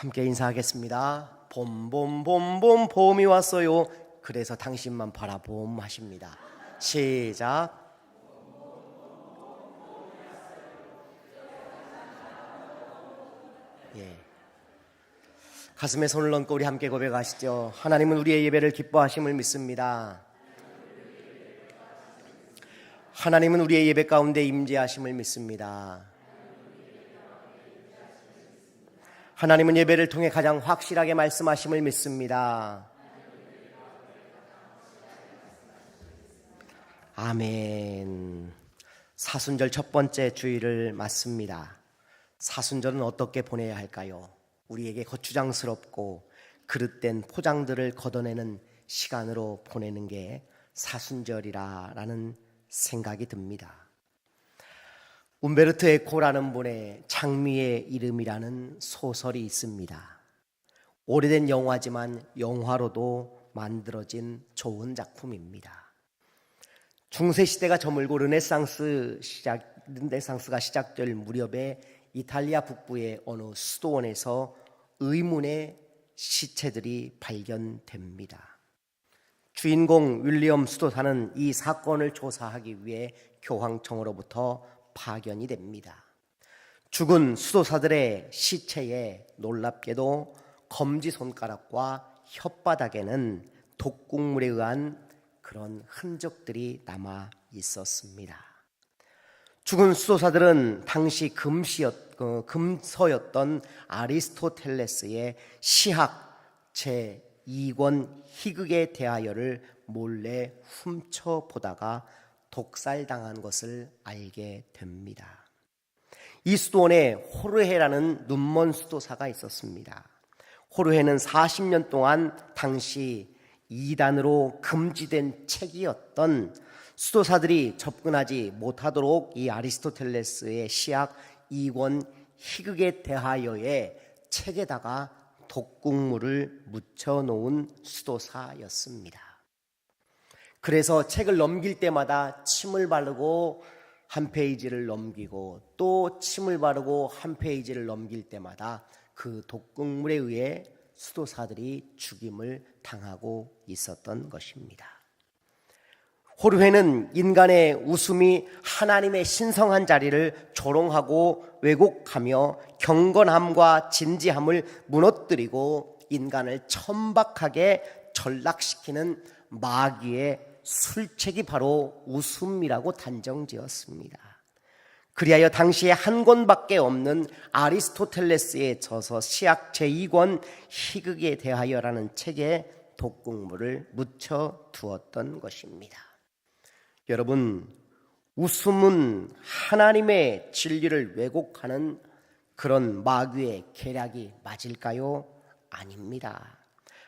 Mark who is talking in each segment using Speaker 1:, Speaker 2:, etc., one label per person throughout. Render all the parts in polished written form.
Speaker 1: 함께 인사하겠습니다. 봄봄봄봄 봄이 왔어요. 그래서 당신만 바라봄 하십니다. 시작. 예. 가슴에 손을 얹고 우리 함께 고백하시죠. 하나님은 우리의 예배를 기뻐하심을 믿습니다. 하나님은 우리의 예배 가운데 임재하심을 믿습니다. 하나님은 예배를 통해 가장 확실하게 말씀하심을 믿습니다. 아멘. 사순절 첫 번째 주일을 맞습니다. 사순절은 어떻게 보내야 할까요? 우리에게 거추장스럽고 그릇된 포장들을 걷어내는 시간으로 보내는 게 사순절이라는 생각이 듭니다. 움베르토 에코라는 분의 장미의 이름이라는 소설이 있습니다. 오래된 영화지만 영화로도 만들어진 좋은 작품입니다. 중세시대가 저물고 르네상스가 시작될 무렵에 이탈리아 북부의 어느 수도원에서 의문의 시체들이 발견됩니다. 주인공 윌리엄 수도사는 이 사건을 조사하기 위해 교황청으로부터 파견이 됩니다. 죽은 수도사들의 시체에 놀랍게도 검지손가락과 혓바닥에는 독국물에 의한 그런 흔적들이 남아 있었습니다. 죽은 수도사들은 당시 금서였던 아리스토텔레스의 시학 제2권 희극에 대하여를 몰래 훔쳐보다가 독살당한 것을 알게 됩니다. 이 수도원에 호르헤라는 눈먼 수도사가 있었습니다. 호르헤는 40년 동안 당시 이단으로 금지된 책이었던 수도사들이 접근하지 못하도록 이 아리스토텔레스의 시학 2권 희극에 대하여의 책에다가 독국물을 묻혀놓은 수도사였습니다. 그래서 책을 넘길 때마다 침을 바르고 한 페이지를 넘기고 또 침을 바르고 한 페이지를 넘길 때마다 그 독극물에 의해 수도사들이 죽임을 당하고 있었던 것입니다. 호르헤는 인간의 웃음이 하나님의 신성한 자리를 조롱하고 왜곡하며 경건함과 진지함을 무너뜨리고 인간을 천박하게 전락시키는 마귀의 술책이 바로 웃음이라고 단정지었습니다. 그리하여 당시에 한 권밖에 없는 아리스토텔레스의 저서 시학 제2권 희극에 대하여라는 책에 독극물을 묻혀 두었던 것입니다. 여러분, 웃음은 하나님의 진리를 왜곡하는 그런 마귀의 계략이 맞을까요? 아닙니다.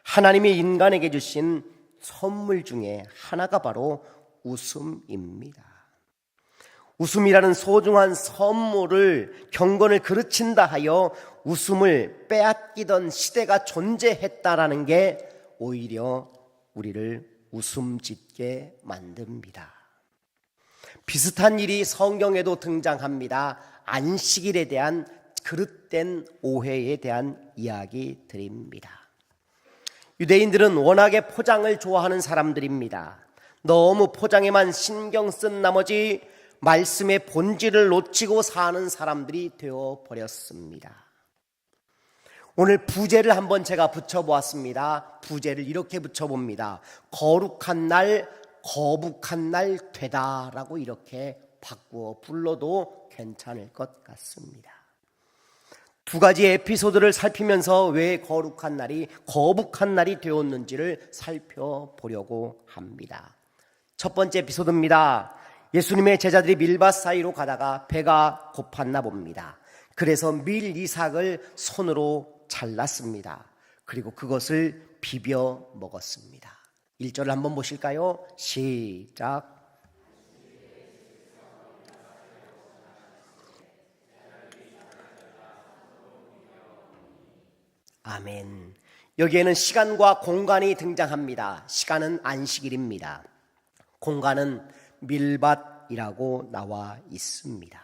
Speaker 1: 하나님이 인간에게 주신 선물 중에 하나가 바로 웃음입니다. 웃음이라는 소중한 선물을 경건을 그르친다 하여 웃음을 빼앗기던 시대가 존재했다라는 게 오히려 우리를 웃음 짓게 만듭니다. 비슷한 일이 성경에도 등장합니다. 안식일에 대한 그릇된 오해에 대한 이야기 드립니다. 유대인들은 워낙에 포장을 좋아하는 사람들입니다. 너무 포장에만 신경 쓴 나머지 말씀의 본질을 놓치고 사는 사람들이 되어버렸습니다. 오늘 부제를 한번 제가 붙여보았습니다. 부제를 이렇게 붙여봅니다. 거룩한 날, 거북한 날 되다라고 이렇게 바꾸어 불러도 괜찮을 것 같습니다. 두 가지 에피소드를 살피면서 왜 거룩한 날이 거북한 날이 되었는지를 살펴보려고 합니다. 첫 번째 에피소드입니다. 예수님의 제자들이 밀밭 사이로 가다가 배가 고팠나 봅니다. 그래서 밀 이삭을 손으로 잘랐습니다. 그리고 그것을 비벼 먹었습니다. 1절을 한번 보실까요? 시작. 아멘. 여기에는 시간과 공간이 등장합니다. 시간은 안식일입니다. 공간은 밀밭이라고 나와 있습니다.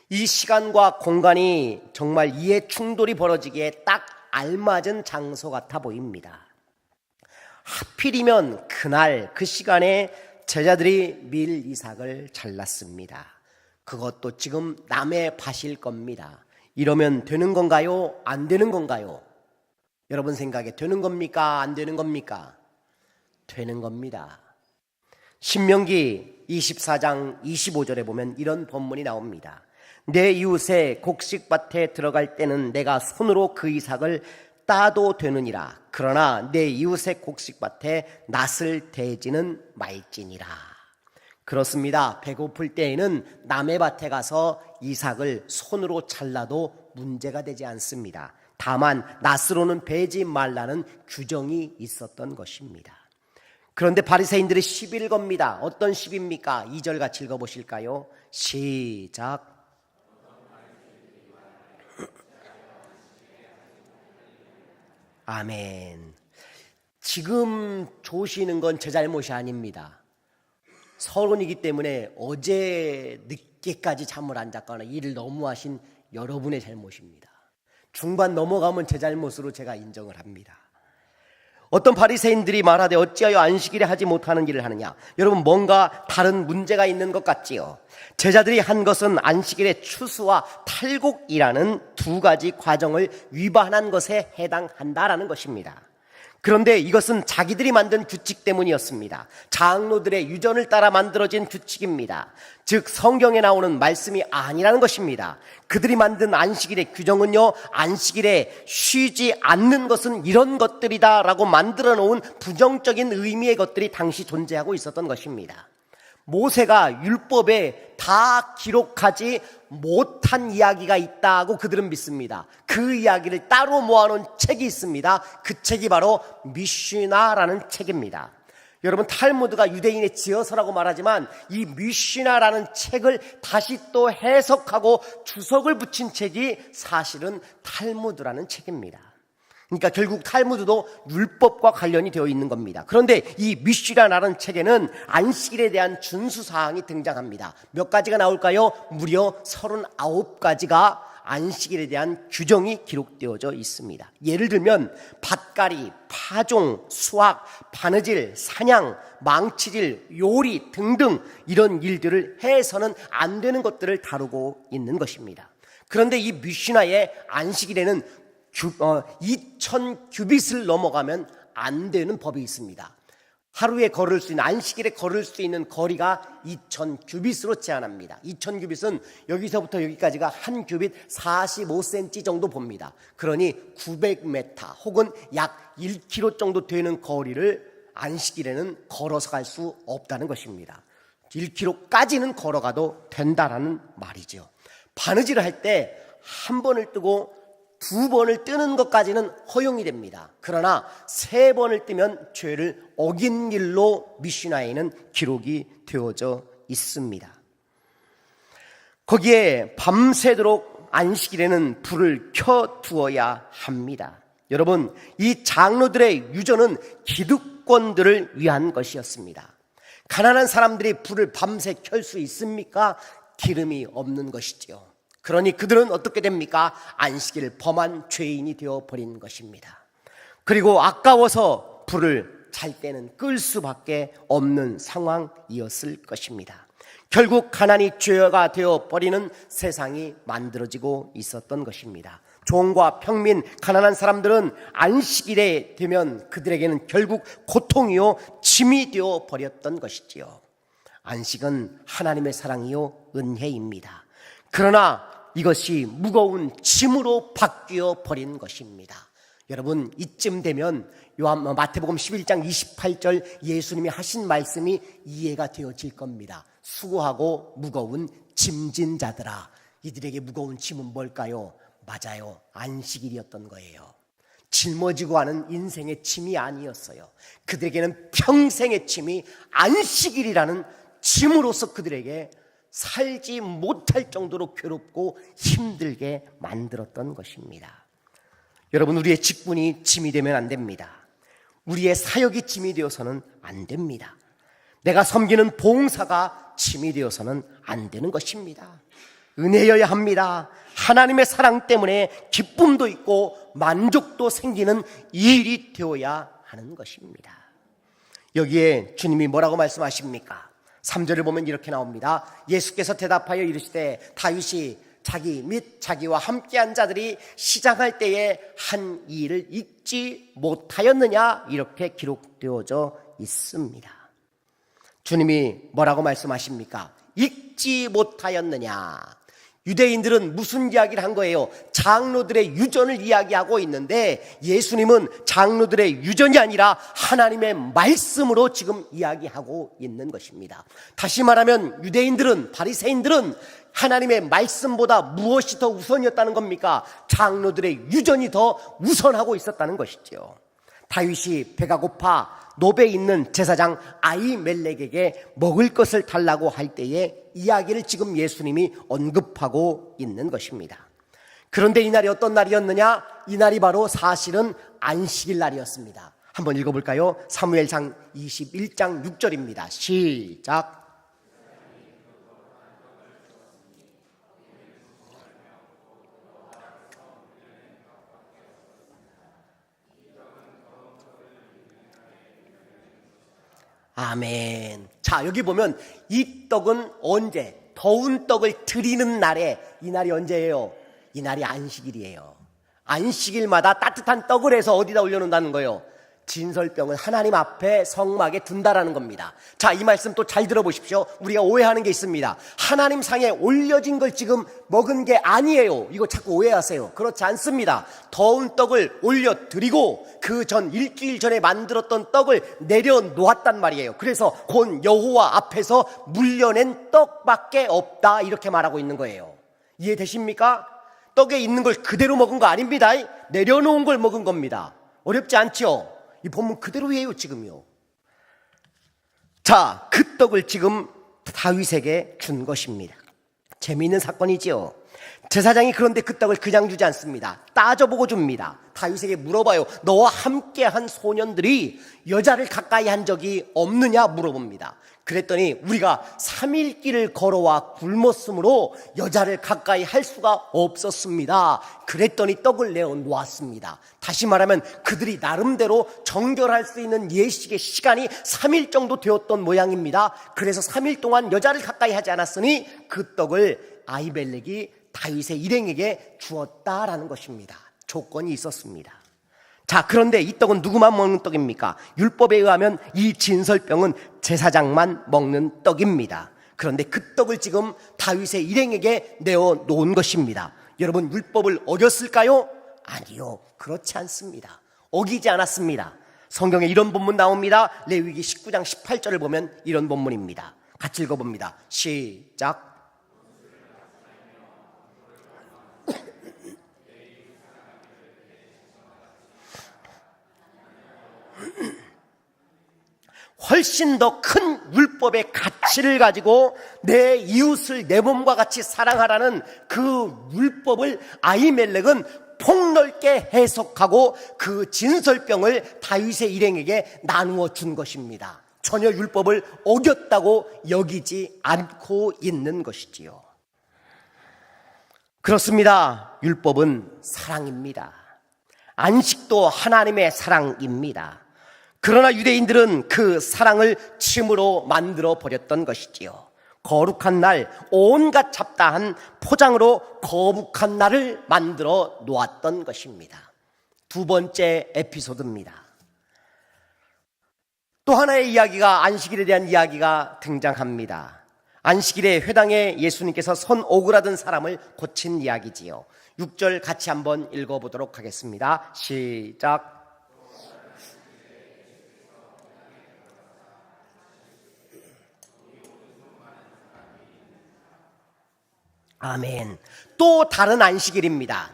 Speaker 1: 이 시간과 공간이 정말 이해 충돌이 벌어지기에 딱 알맞은 장소 같아 보입니다. 하필이면 그날 그 시간에 제자들이 밀 이삭을 잘랐습니다. 그것도 지금 남의 밭일 겁니다. 이러면 되는 건가요? 안 되는 건가요? 여러분 생각에 되는 겁니까? 안 되는 겁니까? 되는 겁니다. 신명기 24장 25절에 보면 이런 본문이 나옵니다. 내 이웃의 곡식밭에 들어갈 때는 내가 손으로 그 이삭을 따도 되느니라. 그러나 내 이웃의 곡식밭에 낫을 대지는 말지니라. 그렇습니다. 배고플 때에는 남의 밭에 가서 이삭을 손으로 잘라도 문제가 되지 않습니다. 다만 낫으로는 베지 말라는 규정이 있었던 것입니다. 그런데 바리새인들의 시비를 겁니다. 어떤 시비입니까? 2절 같이 읽어보실까요? 시작. 아멘. 지금 조시는 건 제 잘못이 아닙니다. 서론이기 때문에 어제 늦게까지 잠을 안 잤거나 일을 너무 하신 여러분의 잘못입니다. 중반 넘어가면 제 잘못으로 제가 인정을 합니다. 어떤 바리새인들이 말하되 어찌하여 안식일에 하지 못하는 일을 하느냐. 여러분 뭔가 다른 문제가 있는 것 같지요. 제자들이 한 것은 안식일의 추수와 탈곡이라는 두 가지 과정을 위반한 것에 해당한다라는 것입니다. 그런데 이것은 자기들이 만든 규칙 때문이었습니다. 장로들의 유전을 따라 만들어진 규칙입니다. 즉 성경에 나오는 말씀이 아니라는 것입니다. 그들이 만든 안식일의 규정은요, 안식일에 쉬지 않는 것은 이런 것들이다 라고 만들어 놓은 부정적인 의미의 것들이 당시 존재하고 있었던 것입니다. 모세가 율법에 다 기록하지 못한 이야기가 있다고 그들은 믿습니다. 그 이야기를 따로 모아놓은 책이 있습니다. 그 책이 바로 미슈나라는 책입니다. 여러분 탈무드가 유대인의 지어서라고 말하지만 이 미슈나라는 책을 다시 또 해석하고 주석을 붙인 책이 사실은 탈무드라는 책입니다. 그러니까 결국 탈무드도 율법과 관련이 되어 있는 겁니다. 그런데 이 미슈나라는 책에는 안식일에 대한 준수사항이 등장합니다. 몇 가지가 나올까요? 무려 39가지가 안식일에 대한 규정이 기록되어져 있습니다. 예를 들면 밭갈이, 파종, 수확, 바느질, 사냥, 망치질, 요리 등등 이런 일들을 해서는 안 되는 것들을 다루고 있는 것입니다. 그런데 이 미슈나의 안식일에는 2000 규빗을 넘어가면 안 되는 법이 있습니다. 하루에 걸을 수 있는, 안식일에 걸을 수 있는 거리가 2000 규빗으로 제한합니다. 2000 규빗은 여기서부터 여기까지가 한 규빗 45cm 정도 봅니다. 그러니 900m 혹은 약 1km 정도 되는 거리를 안식일에는 걸어서 갈 수 없다는 것입니다. 1km까지는 걸어가도 된다라는 말이죠. 바느질을 할 때 한 번을 뜨고 2번을 뜨는 것까지는 허용이 됩니다. 그러나 3번을 뜨면 죄를 어긴 일로 미슈나에는 기록이 되어져 있습니다. 거기에 밤새도록 안식일에는 불을 켜두어야 합니다. 여러분, 이 장로들의 유전은 기득권들을 위한 것이었습니다. 가난한 사람들이 불을 밤새 켤 수 있습니까? 기름이 없는 것이지요. 그러니 그들은 어떻게 됩니까? 안식일을 범한 죄인이 되어버린 것입니다. 그리고 아까워서 불을 잘 때는 끌 수밖에 없는 상황이었을 것입니다. 결국 가난이 죄가 되어버리는 세상이 만들어지고 있었던 것입니다. 종과 평민, 가난한 사람들은 안식일에 되면 그들에게는 결국 고통이요 짐이 되어버렸던 것이지요. 안식은 하나님의 사랑이요 은혜입니다. 그러나 이것이 무거운 짐으로 바뀌어 버린 것입니다. 여러분, 이쯤 되면 마태복음 11장 28절 예수님이 하신 말씀이 이해가 되어질 겁니다. 수고하고 무거운 짐진 자들아, 이들에게 무거운 짐은 뭘까요? 맞아요, 안식일이었던 거예요. 짊어지고 하는 인생의 짐이 아니었어요. 그들에게는 평생의 짐이 안식일이라는 짐으로서 그들에게 살지 못할 정도로 괴롭고 힘들게 만들었던 것입니다. 여러분, 우리의 직분이 짐이 되면 안 됩니다. 우리의 사역이 짐이 되어서는 안 됩니다. 내가 섬기는 봉사가 짐이 되어서는 안 되는 것입니다. 은혜여야 합니다. 하나님의 사랑 때문에 기쁨도 있고 만족도 생기는 일이 되어야 하는 것입니다. 여기에 주님이 뭐라고 말씀하십니까? 3절을 보면 이렇게 나옵니다. 예수께서 대답하여 이르시되 다윗이 자기 및 자기와 함께한 자들이 시장할 때에 한 일을 잊지 못하였느냐, 이렇게 기록되어져 있습니다. 주님이 뭐라고 말씀하십니까? 잊지 못하였느냐. 유대인들은 무슨 이야기를 한 거예요? 장로들의 유전을 이야기하고 있는데 예수님은 장로들의 유전이 아니라 하나님의 말씀으로 지금 이야기하고 있는 것입니다. 다시 말하면 유대인들은, 바리새인들은 하나님의 말씀보다 무엇이 더 우선이었다는 겁니까? 장로들의 유전이 더 우선하고 있었다는 것이죠. 다윗이 배가 고파 노베에 있는 제사장 아히멜렉에게 먹을 것을 달라고 할 때에 이야기를 지금 예수님이 언급하고 있는 것입니다. 그런데 이날이 어떤 날이었느냐? 이날이 바로 사실은 안식일 날이었습니다. 한번 읽어볼까요? 사무엘상 21장 6절입니다. 시작. 아멘. 자, 여기 보면 이 떡은 언제? 더운 떡을 드리는 날에, 이 날이 언제예요? 이 날이 안식일이에요. 안식일마다 따뜻한 떡을 해서 어디다 올려놓는다는 거예요? 진설병을 하나님 앞에 성막에 둔다라는 겁니다. 자, 이 말씀 또 잘 들어보십시오. 우리가 오해하는 게 있습니다. 하나님 상에 올려진 걸 지금 먹은 게 아니에요. 이거 자꾸 오해하세요. 그렇지 않습니다. 더운 떡을 올려드리고 그 전 일주일 전에 만들었던 떡을 내려놓았단 말이에요. 그래서 곧 여호와 앞에서 물려낸 떡밖에 없다, 이렇게 말하고 있는 거예요. 이해되십니까? 떡에 있는 걸 그대로 먹은 거 아닙니다. 내려놓은 걸 먹은 겁니다. 어렵지 않죠? 이 본문 그대로예요, 지금요. 자, 그 떡을 지금 다윗에게 준 것입니다. 재미있는 사건이지요. 제사장이 그런데 그 떡을 그냥 주지 않습니다. 따져보고 줍니다. 다윗에게 물어봐요. 너와 함께한 소년들이 여자를 가까이 한 적이 없느냐 물어봅니다. 그랬더니 우리가 3일 길을 걸어와 굶었으므로 여자를 가까이 할 수가 없었습니다. 그랬더니 떡을 내어 놓았습니다. 다시 말하면 그들이 나름대로 정결할 수 있는 예식의 시간이 3일 정도 되었던 모양입니다. 그래서 3일 동안 여자를 가까이 하지 않았으니 그 떡을 아히멜렉이 다윗의 일행에게 주었다라는 것입니다. 조건이 있었습니다. 자, 그런데 이 떡은 누구만 먹는 떡입니까? 율법에 의하면 이 진설병은 제사장만 먹는 떡입니다. 그런데 그 떡을 지금 다윗의 일행에게 내어 놓은 것입니다. 여러분, 율법을 어겼을까요? 아니요, 그렇지 않습니다. 어기지 않았습니다. 성경에 이런 본문 나옵니다. 레위기 19장 18절을 보면 이런 본문입니다. 같이 읽어봅니다. 시작. 훨씬 더 큰 율법의 가치를 가지고 내 이웃을 내 몸과 같이 사랑하라는 그 율법을 아히멜렉은 폭넓게 해석하고 그 진설병을 다윗의 일행에게 나누어 준 것입니다. 전혀 율법을 어겼다고 여기지 않고 있는 것이지요. 그렇습니다. 율법은 사랑입니다. 안식도 하나님의 사랑입니다. 그러나 유대인들은 그 사랑을 침으로 만들어 버렸던 것이지요. 거룩한 날, 온갖 잡다한 포장으로 거북한 날을 만들어 놓았던 것입니다. 두 번째 에피소드입니다. 또 하나의 이야기가, 안식일에 대한 이야기가 등장합니다. 안식일에 회당에 예수님께서 손 오그라든 사람을 고친 이야기지요. 6절 같이 한번 읽어보도록 하겠습니다. 시작. 아멘. 또 다른 안식일입니다.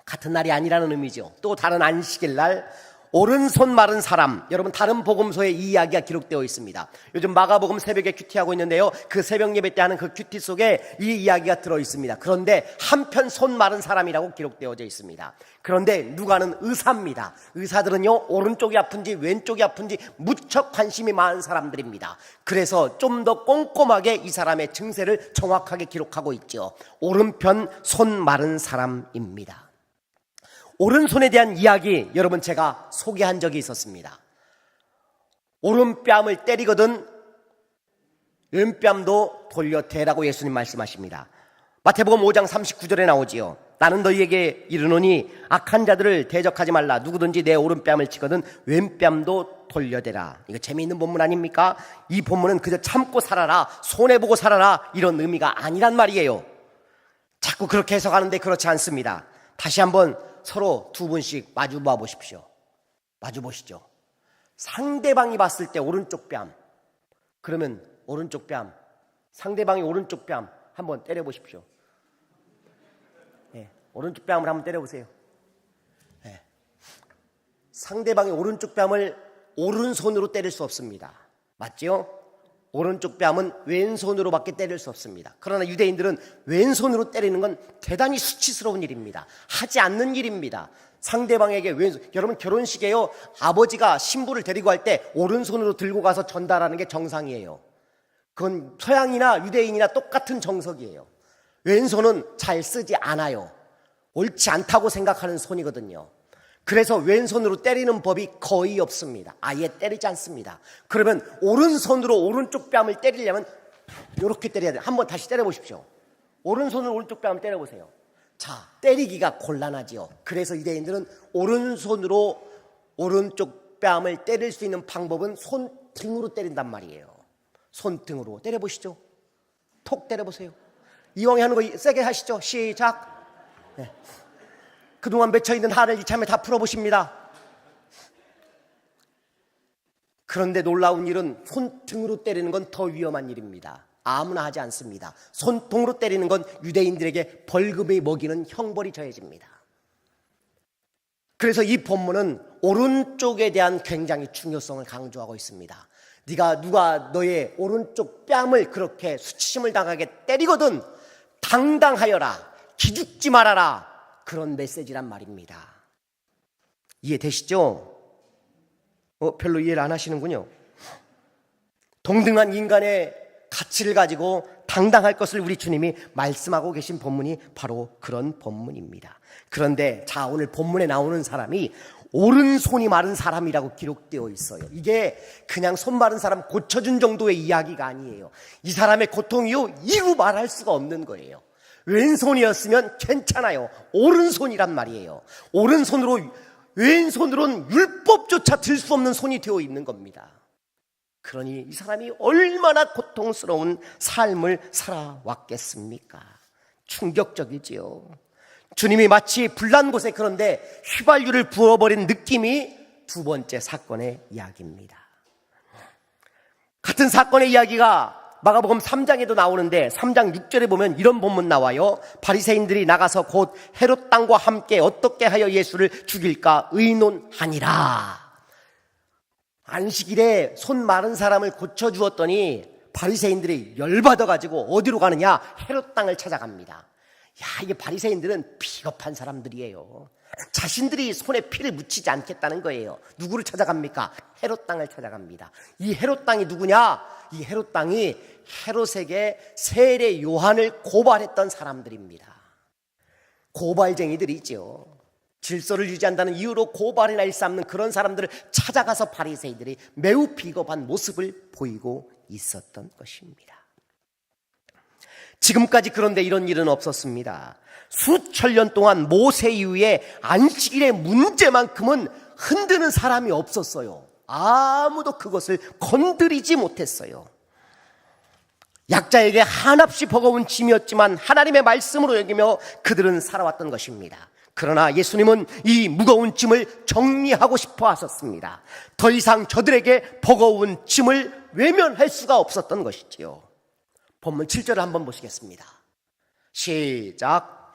Speaker 1: 같은 날이 아니라는 의미죠. 또 다른 안식일 날 오른손 마른 사람, 여러분 다른 복음서에 이 이야기가 기록되어 있습니다. 요즘 마가복음 새벽에 큐티하고 있는데요, 그 새벽 예배 때 하는 그 큐티 속에 이 이야기가 들어 있습니다. 그런데 한편 손 마른 사람이라고 기록되어져 있습니다. 그런데 누가는 의사입니다. 의사들은요, 오른쪽이 아픈지 왼쪽이 아픈지 무척 관심이 많은 사람들입니다. 그래서 좀 더 꼼꼼하게 이 사람의 증세를 정확하게 기록하고 있죠. 오른편 손 마른 사람입니다. 오른손에 대한 이야기, 여러분 제가 소개한 적이 있었습니다. 오른뺨을 때리거든 왼뺨도 돌려대라고 예수님 말씀하십니다. 마태복음 5장 39절에 나오지요. 나는 너희에게 이르노니 악한 자들을 대적하지 말라. 누구든지 내 오른뺨을 치거든 왼뺨도 돌려대라. 이거 재미있는 본문 아닙니까? 이 본문은 그저 참고 살아라, 손해보고 살아라, 이런 의미가 아니란 말이에요. 자꾸 그렇게 해석하는데 그렇지 않습니다. 다시 한번 서로 두 분씩 마주 봐 보십시오. 마주 보시죠. 상대방이 봤을 때 오른쪽 뺨, 그러면 오른쪽 뺨, 상대방이 오른쪽 뺨 한번 때려 보십시오. 네, 오른쪽 뺨을 한번 때려 보세요. 네. 상대방의 오른쪽 뺨을 오른손으로 때릴 수 없습니다. 맞죠? 오른쪽 뺨은 왼손으로밖에 때릴 수 없습니다. 그러나 유대인들은 왼손으로 때리는 건 대단히 수치스러운 일입니다. 하지 않는 일입니다. 상대방에게 왼손, 여러분 결혼식에요, 아버지가 신부를 데리고 갈 때 오른손으로 들고 가서 전달하는 게 정상이에요. 그건 서양이나 유대인이나 똑같은 정석이에요. 왼손은 잘 쓰지 않아요. 옳지 않다고 생각하는 손이거든요. 그래서 왼손으로 때리는 법이 거의 없습니다. 아예 때리지 않습니다. 그러면 오른손으로 오른쪽 뺨을 때리려면 이렇게 때려야 돼요. 한번 다시 때려보십시오. 오른손으로 오른쪽 뺨을 때려보세요. 자, 때리기가 곤란하지요. 그래서 유대인들은 오른손으로 오른쪽 뺨을 때릴 수 있는 방법은 손등으로 때린단 말이에요. 손등으로 때려보시죠. 톡 때려보세요. 이왕에 하는 거 세게 하시죠. 시작. 네. 그동안 맺혀있는 한을 이참에 다 풀어보십니다. 그런데 놀라운 일은 손등으로 때리는 건 더 위험한 일입니다. 아무나 하지 않습니다. 손등으로 때리는 건 유대인들에게 벌금이 먹이는 형벌이 처해집니다. 그래서 이 본문은 오른쪽에 대한 굉장히 중요성을 강조하고 있습니다. 누가 너의 오른쪽 뺨을 그렇게 수치심을 당하게 때리거든 당당하여라, 기죽지 말아라, 그런 메시지란 말입니다. 이해되시죠? 별로 이해를 안 하시는군요. 동등한 인간의 가치를 가지고 당당할 것을 우리 주님이 말씀하고 계신 본문이 바로 그런 본문입니다. 그런데 자, 오늘 본문에 나오는 사람이 오른손이 마른 사람이라고 기록되어 있어요. 이게 그냥 손 마른 사람 고쳐준 정도의 이야기가 아니에요. 이 사람의 고통이요, 이루 말할 수가 없는 거예요. 왼손이었으면 괜찮아요. 오른손이란 말이에요. 왼손으로는 율법조차 들 수 없는 손이 되어 있는 겁니다. 그러니 이 사람이 얼마나 고통스러운 삶을 살아왔겠습니까? 충격적이지요. 주님이 마치 불난 곳에 그런데 휘발유를 부어버린 느낌이 두 번째 사건의 이야기입니다. 같은 사건의 이야기가 마가복음 3장에도 나오는데 3장 6절에 보면 이런 본문 나와요. 바리새인들이 나가서 곧 헤롯 땅과 함께 어떻게 하여 예수를 죽일까 의논하니라. 안식일에 손 마른 사람을 고쳐주었더니 바리새인들이 열받아가지고 어디로 가느냐? 헤롯 땅을 찾아갑니다. 야, 이게 바리새인들은 비겁한 사람들이에요. 자신들이 손에 피를 묻히지 않겠다는 거예요. 누구를 찾아갑니까? 헤롯 땅을 찾아갑니다. 이 헤롯 땅이 누구냐? 이 헤롯 땅이 헤롯에게 세례 요한을 고발했던 사람들입니다. 고발쟁이들이죠. 질서를 유지한다는 이유로 고발이나 일삼는 그런 사람들을 찾아가서 바리새인들이 매우 비겁한 모습을 보이고 있었던 것입니다. 지금까지 그런데 이런 일은 없었습니다. 수천 년 동안 모세 이후에 안식일의 문제만큼은 흔드는 사람이 없었어요. 아무도 그것을 건드리지 못했어요. 약자에게 한없이 버거운 짐이었지만 하나님의 말씀으로 여기며 그들은 살아왔던 것입니다. 그러나 예수님은 이 무거운 짐을 정리하고 싶어 하셨습니다. 더 이상 저들에게 버거운 짐을 외면할 수가 없었던 것이지요. 본문 7절을 한번 보시겠습니다. 시작.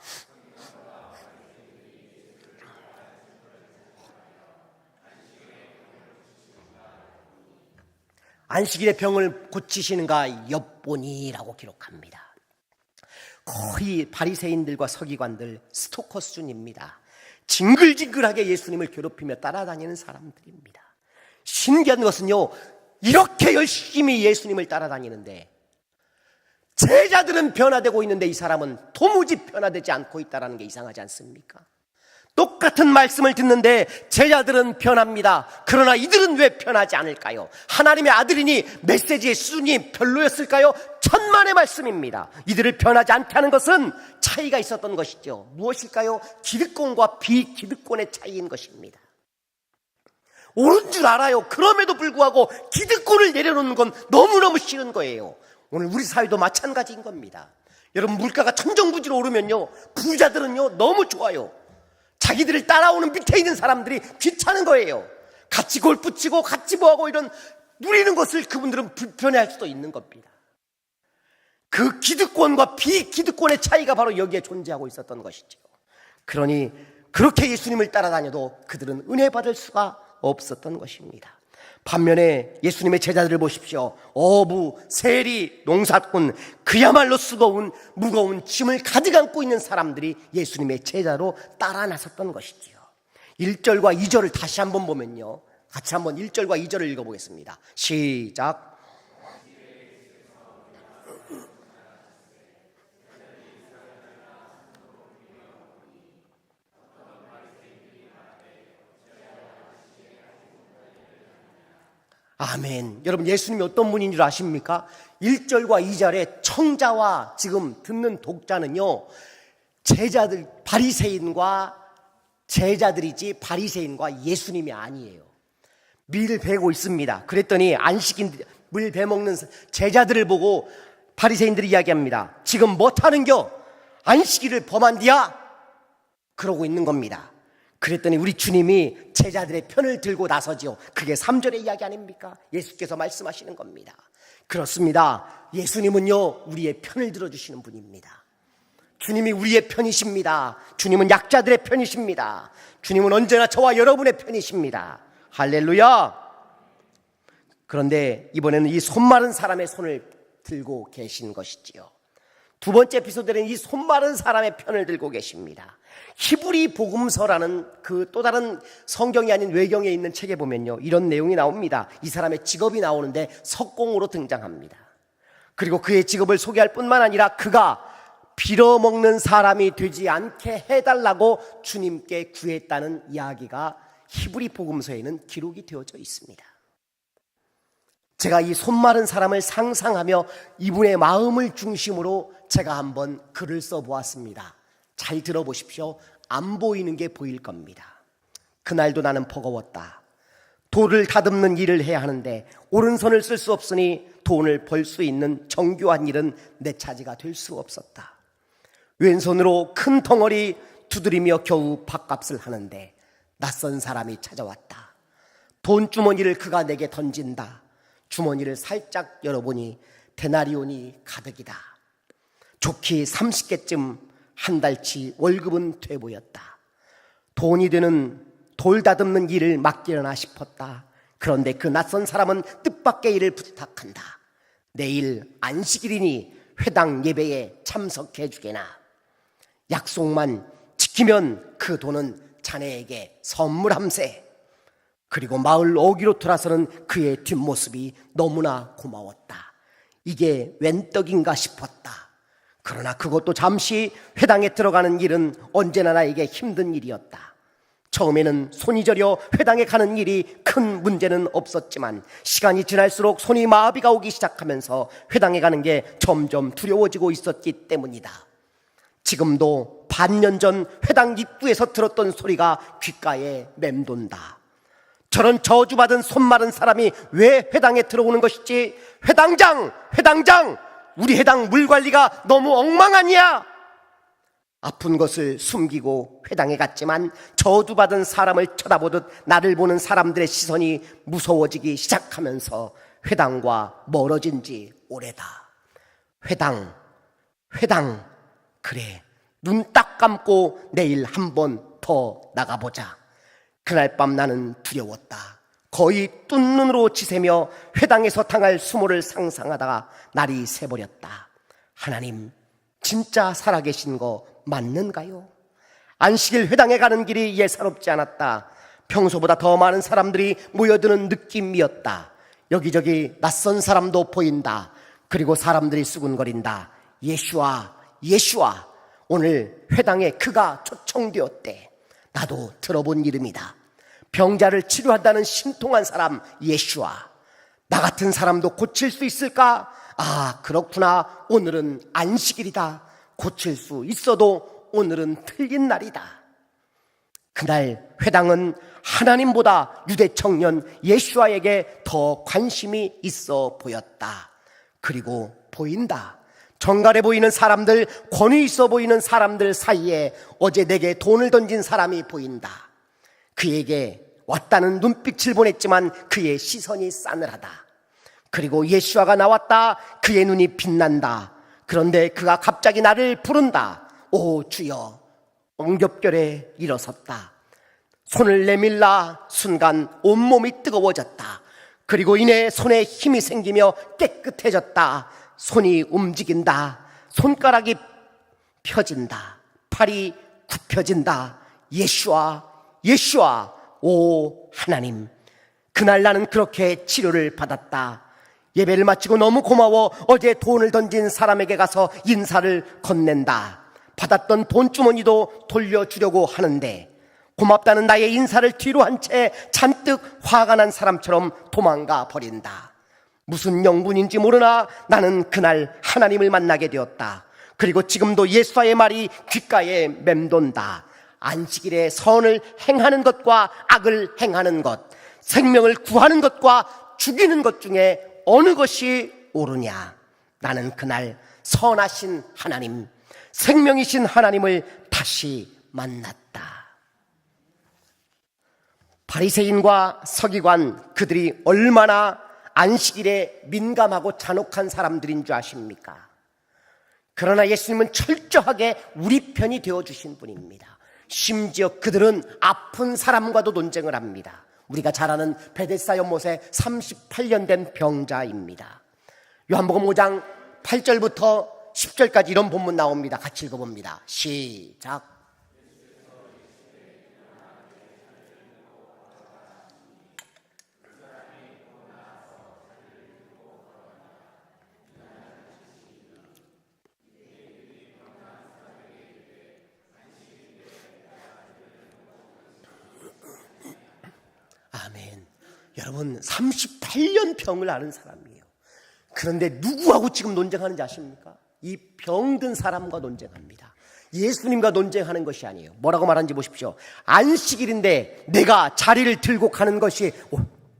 Speaker 1: 안식일에 병을 고치시는가 엿보니라고 기록합니다. 거의 바리새인들과 서기관들 스토커 수준입니다. 징글징글하게 예수님을 괴롭히며 따라다니는 사람들입니다. 신기한 것은요, 이렇게 열심히 예수님을 따라다니는데 제자들은 변화되고 있는데 이 사람은 도무지 변화되지 않고 있다는 게 이상하지 않습니까? 똑같은 말씀을 듣는데 제자들은 변합니다. 그러나 이들은 왜 변하지 않을까요? 하나님의 아들이니 메시지의 수준이 별로였을까요? 천만의 말씀입니다. 이들을 변하지 않게 하는 것은 차이가 있었던 것이죠. 무엇일까요? 기득권과 비기득권의 차이인 것입니다. 옳은 줄 알아요. 그럼에도 불구하고 기득권을 내려놓는 건 너무너무 싫은 거예요. 오늘 우리 사회도 마찬가지인 겁니다. 여러분, 물가가 천정부지로 오르면요, 부자들은요 너무 좋아요. 자기들을 따라오는 밑에 있는 사람들이 귀찮은 거예요. 같이 골프 치고 같이 뭐하고 이런 누리는 것을 그분들은 불편해할 수도 있는 겁니다. 그 기득권과 비기득권의 차이가 바로 여기에 존재하고 있었던 것이죠. 그러니 그렇게 예수님을 따라다녀도 그들은 은혜 받을 수가 없었던 것입니다. 반면에 예수님의 제자들을 보십시오. 어부, 세리, 농사꾼, 그야말로 무거운 짐을 가득 안고 있는 사람들이 예수님의 제자로 따라 나섰던 것이지요. 1절과 2절을 다시 한번 보면요, 같이 한번 1절과 2절을 읽어보겠습니다. 시작. 아멘. 여러분, 예수님이 어떤 분인 줄 아십니까? 1절과 2절에 청자와 지금 듣는 독자는요, 제자들, 바리새인과 제자들이지 바리새인과 예수님이 아니에요. 밀을 베고 있습니다. 그랬더니 안식일 물 베먹는 제자들을 보고 바리새인들이 이야기합니다. 지금 못하는겨? 안식일을 범한디야? 그러고 있는 겁니다. 그랬더니 우리 주님이 제자들의 편을 들고 나서지요. 그게 3절의 이야기 아닙니까? 예수께서 말씀하시는 겁니다. 그렇습니다. 예수님은요, 우리의 편을 들어주시는 분입니다. 주님이 우리의 편이십니다. 주님은 약자들의 편이십니다. 주님은 언제나 저와 여러분의 편이십니다. 할렐루야. 그런데 이번에는 이 손마른 사람의 손을 들고 계신 것이지요. 두 번째 에피소드에는 이 손마른 사람의 편을 들고 계십니다. 히브리 복음서라는 그 또 다른 성경이 아닌 외경에 있는 책에 보면요, 이런 내용이 나옵니다. 이 사람의 직업이 나오는데 석공으로 등장합니다. 그리고 그의 직업을 소개할 뿐만 아니라 그가 빌어먹는 사람이 되지 않게 해달라고 주님께 구했다는 이야기가 히브리 복음서에는 기록이 되어져 있습니다. 제가 이 손마른 사람을 상상하며 이분의 마음을 중심으로 제가 한번 글을 써보았습니다. 잘 들어보십시오. 안 보이는 게 보일 겁니다. 그날도 나는 버거웠다. 돌을 다듬는 일을 해야 하는데 오른손을 쓸 수 없으니 돈을 벌 수 있는 정교한 일은 내 차지가 될 수 없었다. 왼손으로 큰 덩어리 두드리며 겨우 밥값을 하는데 낯선 사람이 찾아왔다. 돈주머니를 그가 내게 던진다. 주머니를 살짝 열어보니 데나리온이 가득이다. 좋기 30개쯤 한 달치 월급은 돼 보였다. 돈이 되는 돌 다듬는 일을 맡기려나 싶었다. 그런데 그 낯선 사람은 뜻밖의 일을 부탁한다. 내일 안식일이니 회당 예배에 참석해 주게나. 약속만 지키면 그 돈은 자네에게 선물함세. 그리고 마을 어귀로 돌아서는 그의 뒷모습이 너무나 고마웠다. 이게 웬 떡인가 싶었다. 그러나 그것도 잠시 회당에 들어가는 일은 언제나 나에게 힘든 일이었다. 처음에는 손이 저려 회당에 가는 일이 큰 문제는 없었지만 시간이 지날수록 손이 마비가 오기 시작하면서 회당에 가는 게 점점 두려워지고 있었기 때문이다. 지금도 반년 전 회당 입구에서 들었던 소리가 귓가에 맴돈다. 저런 저주받은 손마른 사람이 왜 회당에 들어오는 것이지? 회당장! 우리 회당 물관리가 너무 엉망하냐? 아픈 것을 숨기고 회당에 갔지만 저주받은 사람을 쳐다보듯 나를 보는 사람들의 시선이 무서워지기 시작하면서 회당과 멀어진 지 오래다. 회당, 그래, 눈 딱 감고 내일 한 번 더 나가보자. 그날 밤 나는 두려웠다. 거의 뜬 눈으로 지새며 회당에서 당할 수모를 상상하다가 날이 새버렸다. 하나님, 진짜 살아계신 거 맞는가요? 안식일 회당에 가는 길이 예사롭지 않았다. 평소보다 더 많은 사람들이 모여드는 느낌이었다. 여기저기 낯선 사람도 보인다. 그리고 사람들이 수군거린다. 예수와 예수와, 오늘 회당에 그가 초청되었대. 나도 들어본 이름이다. 병자를 치료한다는 신통한 사람 예수와. 나 같은 사람도 고칠 수 있을까? 아, 그렇구나. 오늘은 안식일이다. 고칠 수 있어도 오늘은 틀린 날이다. 그날 회당은 하나님보다 유대 청년 예수아에게 더 관심이 있어 보였다. 그리고 보인다. 정갈해 보이는 사람들, 권위 있어 보이는 사람들 사이에 어제 내게 돈을 던진 사람이 보인다. 그에게 왔다는 눈빛을 보냈지만 그의 시선이 싸늘하다. 그리고 예수아가 나왔다. 그의 눈이 빛난다. 그런데 그가 갑자기 나를 부른다. 오 주여. 엉겹결에 일어섰다. 손을 내밀라 순간 온몸이 뜨거워졌다. 그리고 이내 손에 힘이 생기며 깨끗해졌다. 손이 움직인다. 손가락이 펴진다. 팔이 굽혀진다. 예수아, 예수아. 오 하나님, 그날 나는 그렇게 치료를 받았다. 예배를 마치고 너무 고마워 어제 돈을 던진 사람에게 가서 인사를 건넨다. 받았던 돈주머니도 돌려주려고 하는데 고맙다는 나의 인사를 뒤로 한 채 잔뜩 화가 난 사람처럼 도망가 버린다. 무슨 영분인지 모르나 나는 그날 하나님을 만나게 되었다. 그리고 지금도 예수와의 말이 귓가에 맴돈다. 안식일에 선을 행하는 것과 악을 행하는 것, 생명을 구하는 것과 죽이는 것 중에 어느 것이 옳으냐? 나는 그날 선하신 하나님, 생명이신 하나님을 다시 만났다. 바리새인과 서기관, 그들이 얼마나 안식일에 민감하고 잔혹한 사람들인 줄 아십니까? 그러나 예수님은 철저하게 우리 편이 되어주신 분입니다. 심지어 그들은 아픈 사람과도 논쟁을 합니다. 우리가 잘 아는 베데스다 연못에 38년 된 병자입니다. 요한복음 5장 8절부터 10절까지 이런 본문 나옵니다. 같이 읽어봅니다. 시작. 아멘. 여러분, 38년 병을 앓은 사람이에요. 그런데 누구하고 지금 논쟁하는지 아십니까? 이 병든 사람과 논쟁합니다. 예수님과 논쟁하는 것이 아니에요. 뭐라고 말하는지 보십시오. 안식일인데 내가 자리를 들고 가는 것이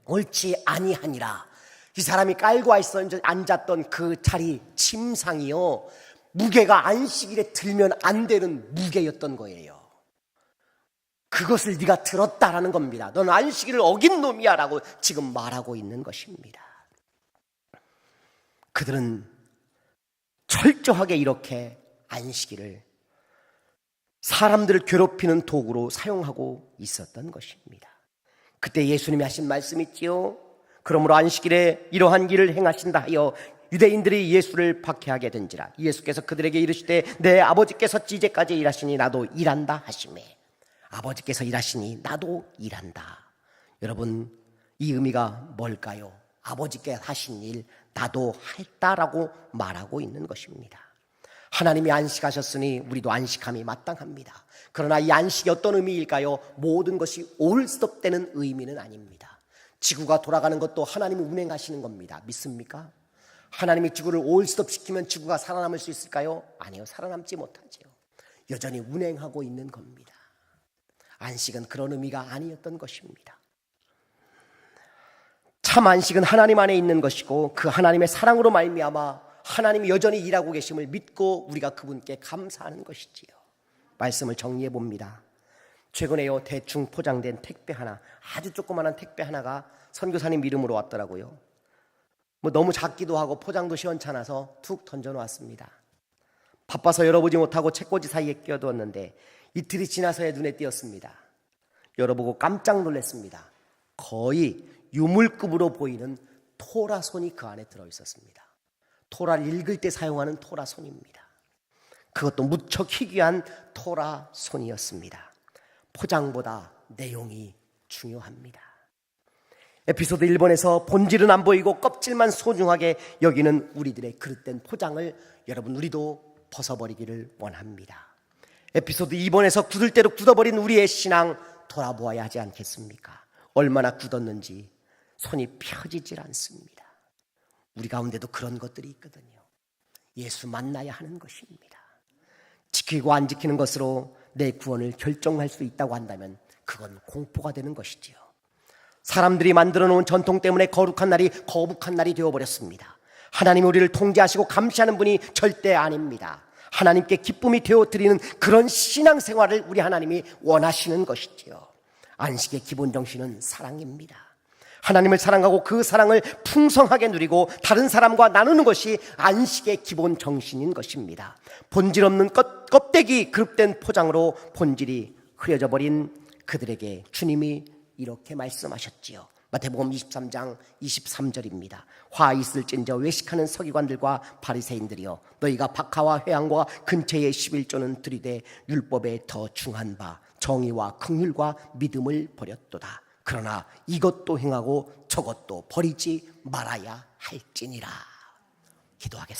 Speaker 1: 옳지 아니하니라. 이 사람이 깔고 앉았던 그 자리 침상이요, 무게가 안식일에 들면 안 되는 무게였던 거예요. 그것을 네가 들었다라는 겁니다. 너는 안식일을 어긴 놈이야 라고 지금 말하고 있는 것입니다. 그들은 철저하게 이렇게 안식일을 사람들을 괴롭히는 도구로 사용하고 있었던 것입니다. 그때 예수님이 하신 말씀 있지요. 그러므로 안식일에 이러한 일을 행하신다 하여 유대인들이 예수를 박해하게 된지라. 예수께서 그들에게 이르시되 내 아버지께서 이제까지 일하시니 나도 일한다 하시매. 아버지께서 일하시니 나도 일한다. 여러분, 이 의미가 뭘까요? 아버지께 하신 일 나도 했다라고 말하고 있는 것입니다. 하나님이 안식하셨으니 우리도 안식함이 마땅합니다. 그러나 이 안식이 어떤 의미일까요? 모든 것이 올스톱되는 의미는 아닙니다. 지구가 돌아가는 것도 하나님이 운행하시는 겁니다. 믿습니까? 하나님이 지구를 올스톱 시키면 지구가 살아남을 수 있을까요? 아니요, 살아남지 못하죠. 여전히 운행하고 있는 겁니다. 안식은 그런 의미가 아니었던 것입니다. 참 안식은 하나님 안에 있는 것이고 그 하나님의 사랑으로 말미암아 하나님이 여전히 일하고 계심을 믿고 우리가 그분께 감사하는 것이지요. 말씀을 정리해 봅니다. 최근에요, 대충 포장된 택배 하나, 아주 조그마한 택배 하나가 선교사님 이름으로 왔더라고요. 너무 작기도 하고 포장도 시원찮아서 툭 던져놓았습니다. 바빠서 열어보지 못하고 책꽂이 사이에 끼워두었는데 이틀이 지나서야 눈에 띄었습니다. 열어보고 깜짝 놀랐습니다. 거의 유물급으로 보이는 토라손이 그 안에 들어있었습니다. 토라를 읽을 때 사용하는 토라손입니다. 그것도 무척 희귀한 토라손이었습니다. 포장보다 내용이 중요합니다. 에피소드 1번에서 본질은 안 보이고 껍질만 소중하게 여기는 우리들의 그릇된 포장을 여러분 우리도 벗어버리기를 원합니다. 에피소드 2번에서 굳을 대로 굳어버린 우리의 신앙 돌아보아야 하지 않겠습니까? 얼마나 굳었는지 손이 펴지질 않습니다. 우리 가운데도 그런 것들이 있거든요. 예수 만나야 하는 것입니다. 지키고 안 지키는 것으로 내 구원을 결정할 수 있다고 한다면 그건 공포가 되는 것이지요. 사람들이 만들어 놓은 전통 때문에 거룩한 날이 거북한 날이 되어버렸습니다. 하나님이 우리를 통제하시고 감시하는 분이 절대 아닙니다. 하나님께 기쁨이 되어드리는 그런 신앙생활을 우리 하나님이 원하시는 것이지요. 안식의 기본 정신은 사랑입니다. 하나님을 사랑하고 그 사랑을 풍성하게 누리고 다른 사람과 나누는 것이 안식의 기본 정신인 것입니다. 본질 없는 껍데기 그릇된 포장으로 본질이 흐려져 버린 그들에게 주님이 이렇게 말씀하셨지요. 마태복음 23장 23절입니다. 화 있을진저 외식하는 서기관들과 바리새인들이여 너희가 박하와 회향과 근처의 11조는 들이되 율법에 더 중한 바 정의와 긍휼과 믿음을 버렸도다. 그러나 이것도 행하고 저것도 버리지 말아야 할지니라. 기도하겠습니다.